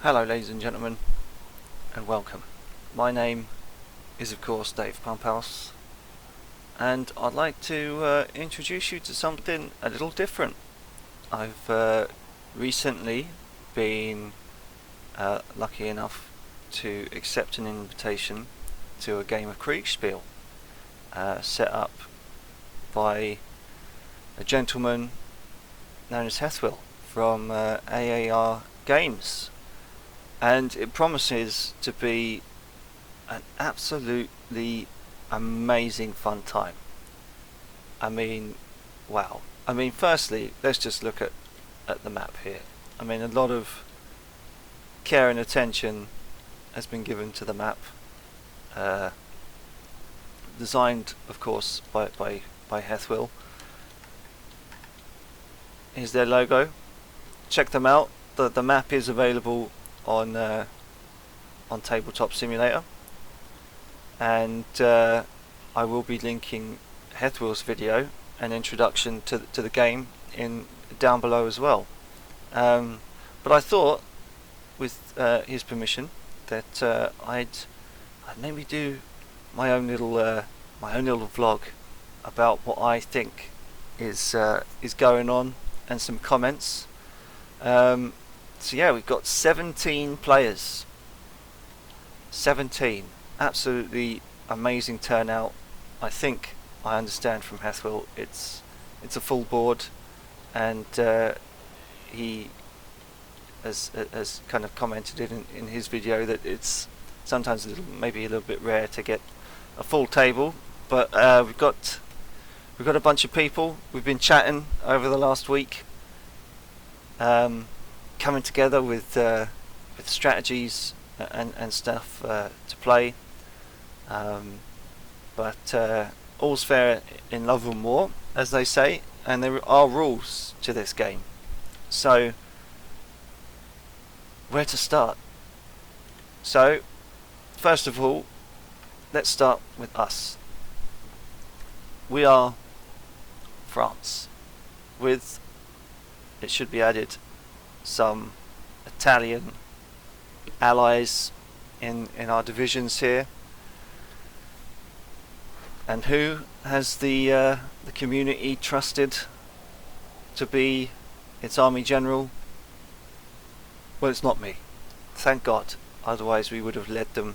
Hello ladies and gentlemen, and welcome. My name is of course Dave Pumphouse, and I'd like to introduce you to something a little different. I've recently been lucky enough to accept an invitation to a game of Kriegspiel set up by a gentleman known as Hethwill from A.A.R Games. And it promises to be an absolutely amazing fun time. I mean, wow. I mean, firstly, let's just look at the map here. I mean, a lot of care and attention has been given to the map. Designed, of course, by Hethwill. Here's their logo. Check them out. The map is available on Tabletop Simulator, and I will be linking Hethwill's video and introduction to the game in down below as well. But I thought, with his permission, that I'd maybe do my own little vlog about what I think is going on and some comments. So yeah, we've got 17 players. 17. Absolutely amazing turnout. I think I understand from Hethwill it's a full board, and he has kind of commented in his video that it's sometimes maybe a little bit rare to get a full table, but we've got a bunch of people. We've been chatting over the last week. Coming together with strategies and stuff to play, but all's fair in love and war, as they say, and there are rules to this game. So where to start? So first of all, let's start with us. We are France, with, it should be added, some Italian allies in our divisions here. And who has the community trusted to be its army general? Well, it's not me, thank God, otherwise we would have led them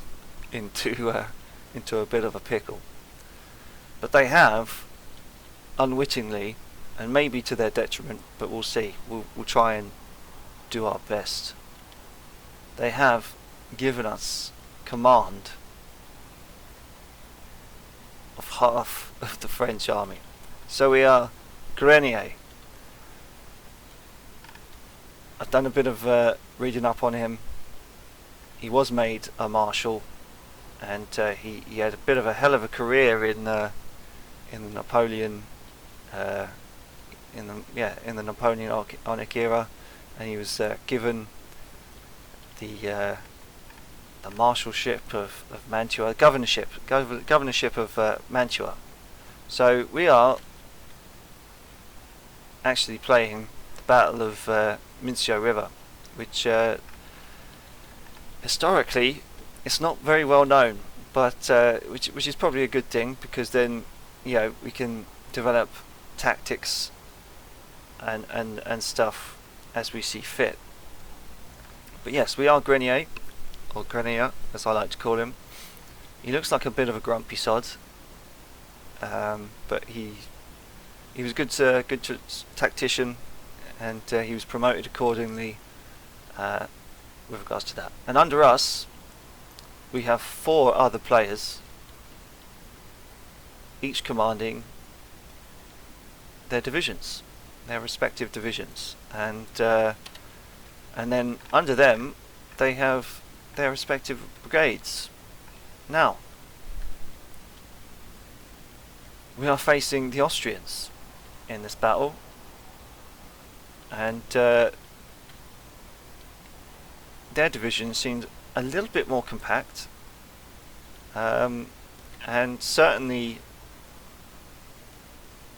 into a bit of a pickle. But they have, unwittingly, and maybe to their detriment, but we'll see, we'll try and do our best. They have given us command of half of the French army. So we are Grenier. I've done a bit of reading up on him. He was made a marshal, and he had a bit of a hell of a career in the Napoleon in the Napoleonic era. And he was given the marshalship of Mantua, governorship of Mantua. So we are actually playing the Battle of Mincio River, which historically it's not very well known, but which is probably a good thing, because then we can develop tactics and stuff as we see fit. But yes, we are Grenier, or Grenier as I like to call him. He looks like a bit of a grumpy sod, but he was good tactician, and he was promoted accordingly with regards to that. And under us we have 4 other players, each commanding their divisions, their respective divisions, and then under them they have their respective brigades. Now we are facing the Austrians in this battle, and their division seemed a little bit more compact, and certainly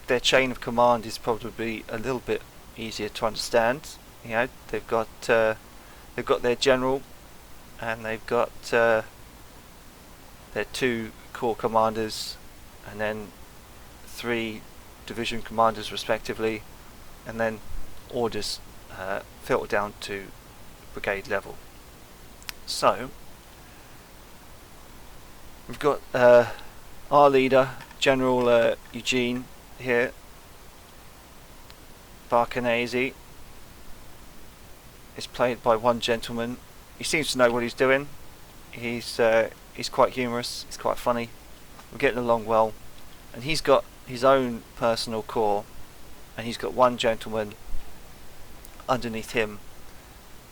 their chain of command is probably a little bit easier to understand. They've got they've got their general, and they've got their 2 corps commanders, and then 3 division commanders respectively, and then orders filter down to brigade level. So we've got our leader, General Eugene here, Barcanese, is played by one gentleman. He seems to know what he's doing. He's quite humorous, he's quite funny, we're getting along well, and he's got his own personal corps, and he's got one gentleman underneath him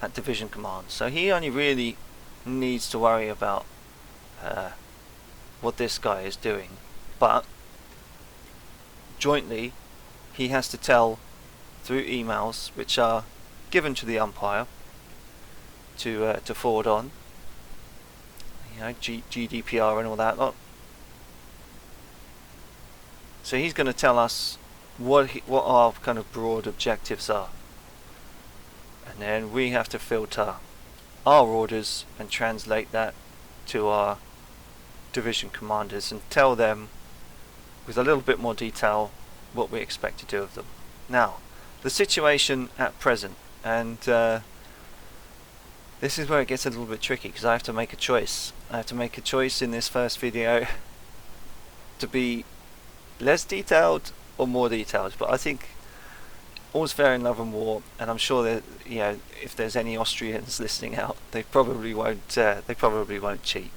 at division command. So he only really needs to worry about what this guy is doing, but jointly he has to tell through emails, which are given to the umpire to forward on, you know, GDPR and all that lot. So he's going to tell us what our kind of broad objectives are, and then we have to filter our orders and translate that to our division commanders and tell them with a little bit more detail what we expect to do of them. Now, the situation at present, and this is where it gets a little bit tricky, because I have to make a choice. I have to make a choice in this first video to be less detailed or more detailed, but I think all's fair in love and war, and I'm sure that, you know, if there's any Austrians listening out, they probably won't cheat.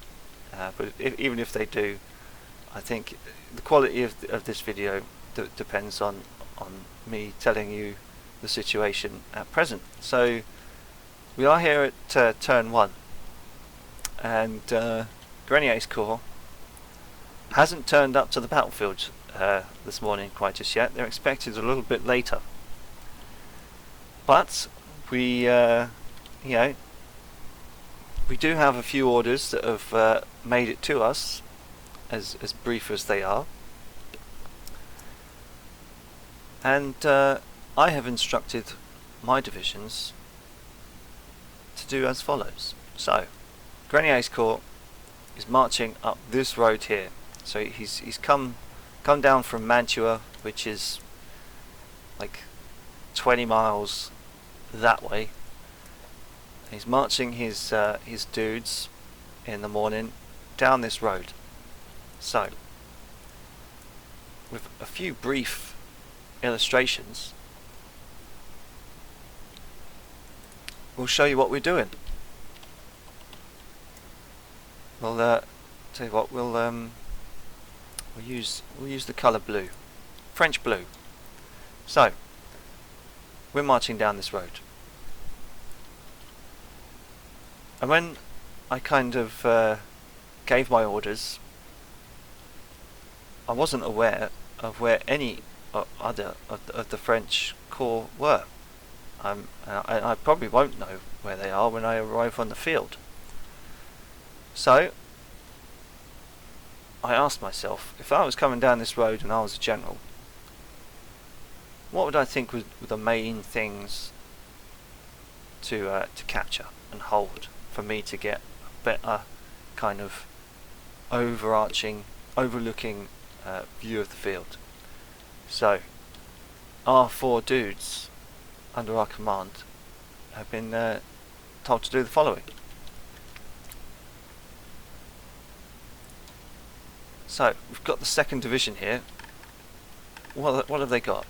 But even if they do, I think the quality of this video depends on me telling you the situation at present. So we are here at turn 1, and Grenier's corps hasn't turned up to the battlefield this morning quite just yet. They're expected a little bit later, but we you know, we do have a few orders that have made it to us, as brief as they are, and I have instructed my divisions to do as follows. So Grenier's corps is marching up this road here. So he's come down from Mantua, which is like 20 miles that way. He's marching his dudes in the morning down this road. So with a few brief illustrations, we'll show you what we're doing. We'll tell you what, we'll use the colour blue, French blue. So we're marching down this road, and when I kind of gave my orders, I wasn't aware of where any other of the French corps were. I probably won't know where they are when I arrive on the field. So I asked myself, if I was coming down this road and I was a general, what would I think were the main things to capture and hold for me to get a better kind of overlooking view of the field? So our 4 dudes under our command have been told to do the following. So we've got the 2nd Division here. What have they got?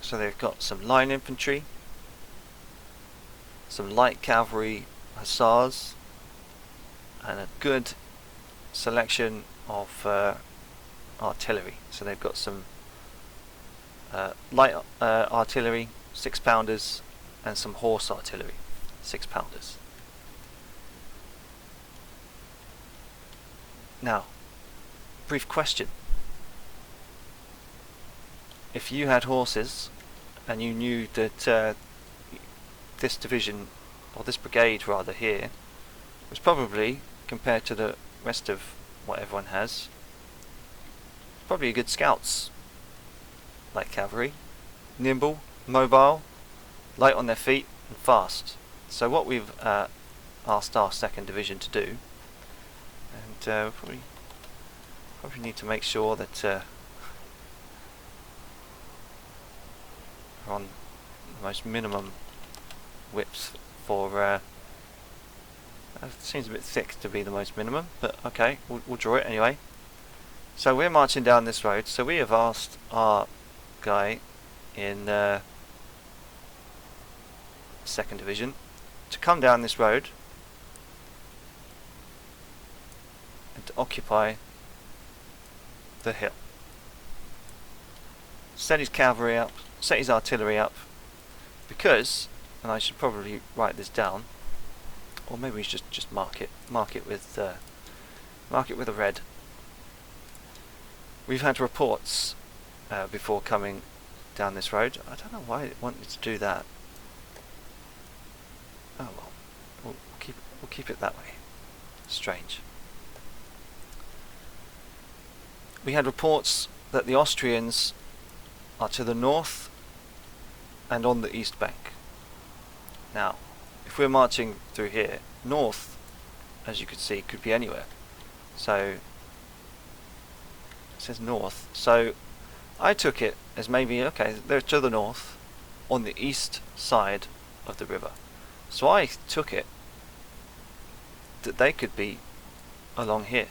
So they've got some line infantry, some light cavalry hussars, and a good selection of artillery. So they've got some light artillery, 6-pounders, and some horse artillery, 6-pounders. Now, brief question. If you had horses and you knew that this division, or this brigade rather here, was probably, compared to the rest of what everyone has, probably a good scouts. Light cavalry, nimble, mobile, light on their feet, and fast. So what we've asked our second division to do, and probably need to make sure that we're on the most minimum width for. It seems a bit thick to be the most minimum, but okay, we'll draw it anyway. So we're marching down this road. So we have asked our guy in second division to come down this road and to occupy the hill. Set his cavalry up, set his artillery up, because, and I should probably write this down, or maybe we should just mark it with a red. We've had reports before coming down this road. I don't know why it wanted to do that. Oh well, we'll keep it that way. Strange. We had reports that the Austrians are to the north and on the east bank. Now, if we're marching through here, north, as you can see, could be anywhere. So it says north. So I took it as maybe, okay, they're to the north on the east side of the river. So I took it that they could be along here.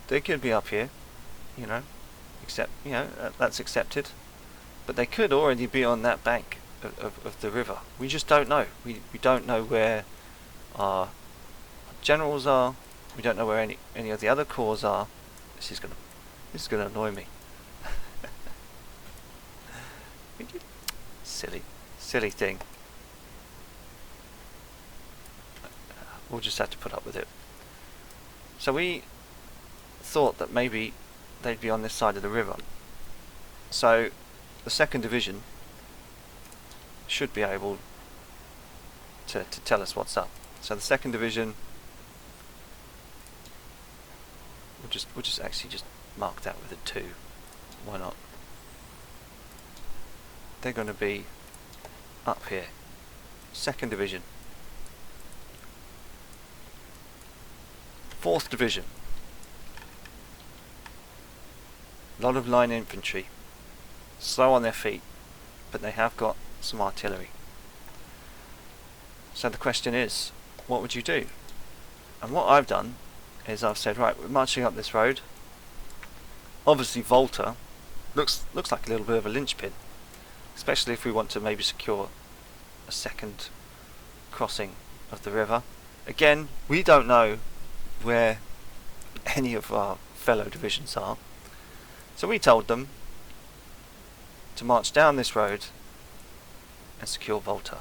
They could be up here, you know, that's accepted. But they could already be on that bank of the river. We just don't know. We don't know where our generals are. We don't know where any of the other corps are. This is gonna annoy me. Silly thing. We'll just have to put up with it. So we thought that maybe they'd be on this side of the river. So the second division should be able to tell us what's up. So the second division, we'll just actually just mark that with a 2. Why not? They're going to be up here. Second division. Fourth division. A lot of line infantry. Slow on their feet, but they have got some artillery. So the question is, what would you do? And what I've done is I've said, right, we're marching up this road. Obviously Volta looks like a little bit of a linchpin, especially if we want to maybe secure a second crossing of the river. Again, we don't know where any of our fellow divisions are, so we told them to march down this road and secure Volta.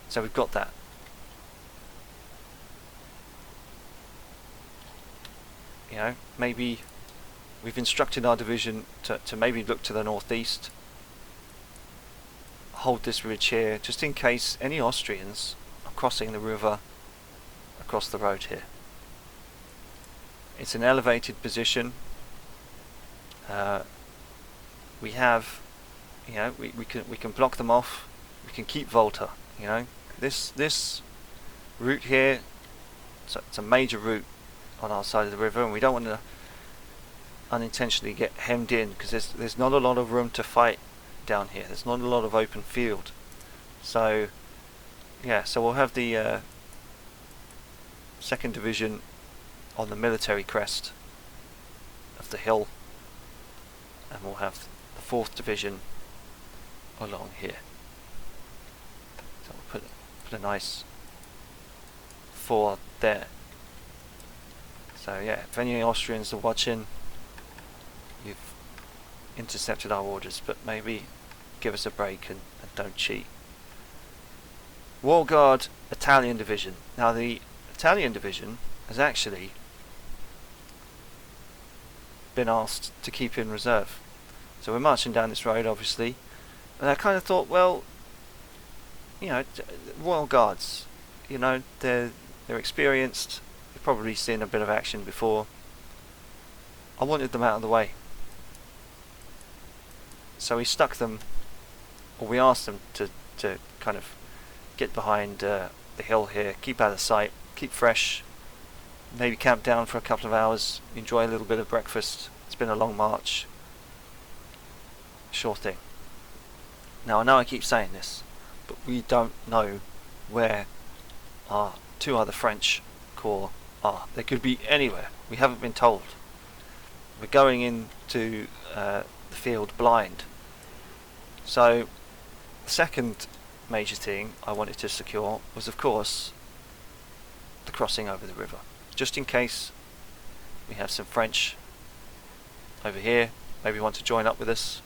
So we've got that. You know, maybe we've instructed our division to maybe look to the northeast, hold this ridge here, just in case any Austrians are crossing the river across the road here. It's an elevated position. We have, you know, we can block them off. We can keep Volta. You know, this route here, it's a major route on our side of the river, and we don't want to unintentionally get hemmed in, because there's not a lot of room to fight down here. There's not a lot of open field. So yeah, so we'll have the second division on the military crest of the hill, and we'll have the 4th division along here. So we'll put a nice 4 there. So yeah, if any Austrians are watching, you've intercepted our orders, but maybe give us a break and don't cheat. War Guard Italian Division. Now the Italian Division has actually been asked to keep in reserve. So we're marching down this road, obviously, and I kind of thought, well, you know, Royal Guards, you know, they're experienced, they've probably seen a bit of action before. I wanted them out of the way. So we stuck them, or we asked them to kind of get behind the hill here, keep out of sight, keep fresh, maybe camp down for a couple of hours, enjoy a little bit of breakfast. It's been a long march. Sure thing. Now I know I keep saying this, but we don't know where our two other French corps are. They could be anywhere. We haven't been told. We're going into the field blind. So the second major thing I wanted to secure was, of course, the crossing over the river. Just in case we have some French over here, maybe want to join up with us.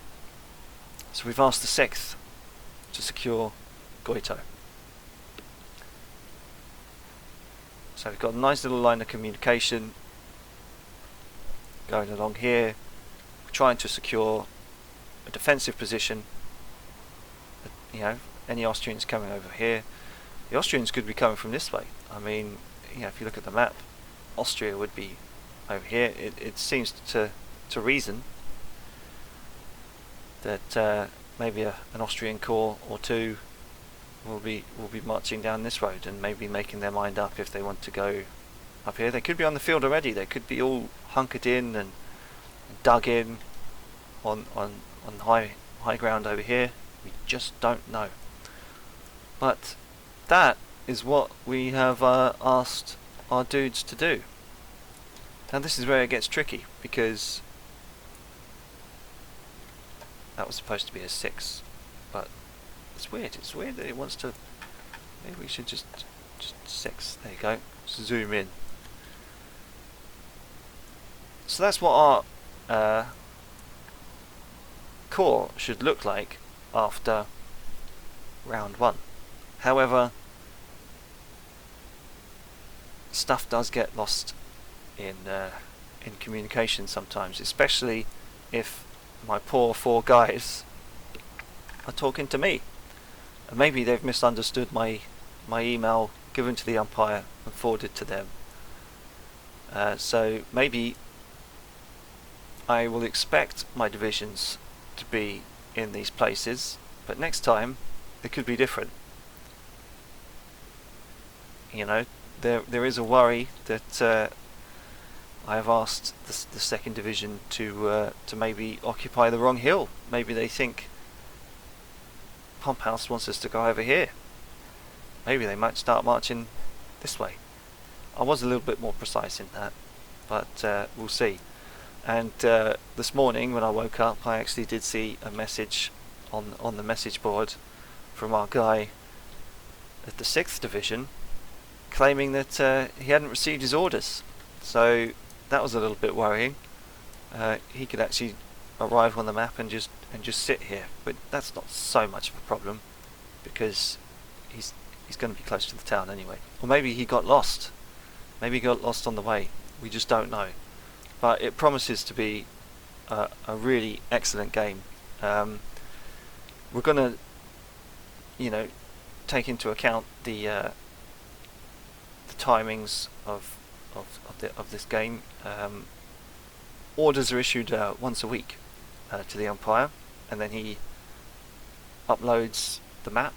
So we've asked the 6th to secure Goito. So we've got a nice little line of communication going along here. We're trying to secure a defensive position. You know, any Austrians coming over here, the Austrians could be coming from this way. I mean, you know, if you look at the map, Austria would be over here. It seems to reason that maybe an Austrian corps or two will be marching down this road and maybe making their mind up if they want to go up here. They could be on the field already. They could be all hunkered in and dug in on high ground over here. We just don't know. But that is what we have asked our dudes to do. Now this is where it gets tricky, because that was supposed to be a 6, but it's weird. It's weird that it wants to. Maybe we should just 6. There you go. Zoom in. So that's what our corps should look like after round 1. However, stuff does get lost in communication sometimes, especially if my poor 4 guys are talking to me, and maybe they've misunderstood my email given to the umpire and forwarded to them. So maybe I will expect my divisions to be in these places, but next time it could be different. You know, there is a worry that I have asked the 2nd Division to maybe occupy the wrong hill. Maybe they think Pump House wants us to go over here. Maybe they might start marching this way. I was a little bit more precise in that, but we'll see. And this morning when I woke up, I actually did see a message on the message board from our guy at the 6th Division claiming that he hadn't received his orders. So that was a little bit worrying. He could actually arrive on the map and just sit here, but that's not so much of a problem because he's going to be close to the town anyway. Or maybe he got lost. Maybe he got lost on the way. We just don't know. But it promises to be a really excellent game. We're going to, you know, take into account the timings of this game. Orders are issued once a week to the umpire, and then he uploads the map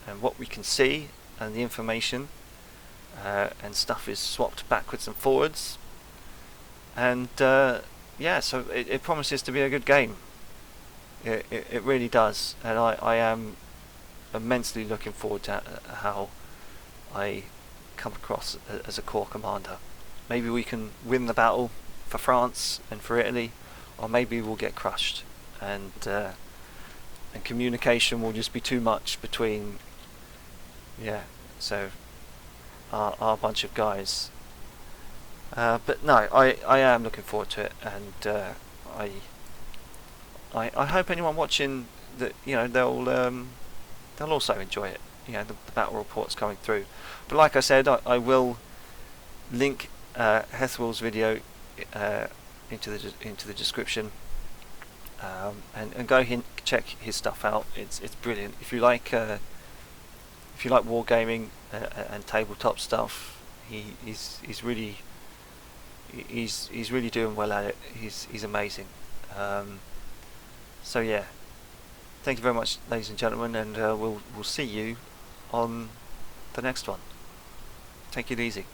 and what we can see and the information, and stuff is swapped backwards and forwards, and yeah, so it promises to be a good game. It really does, and I am immensely looking forward to how I come across as a corps commander. Maybe we can win the battle for France and for Italy, or maybe we'll get crushed, and communication will just be too much between, yeah, so our bunch of guys. But no, I am looking forward to it, and I hope anyone watching that, you know, they'll also enjoy it. You know, the battle reports coming through. But like I said, I will link Hethwill's video into the description, and go check his stuff out. It's brilliant. If you like wargaming and tabletop stuff, he's really doing well at it. He's amazing. So yeah, thank you very much, ladies and gentlemen, and we'll see you on the next one. Take it easy.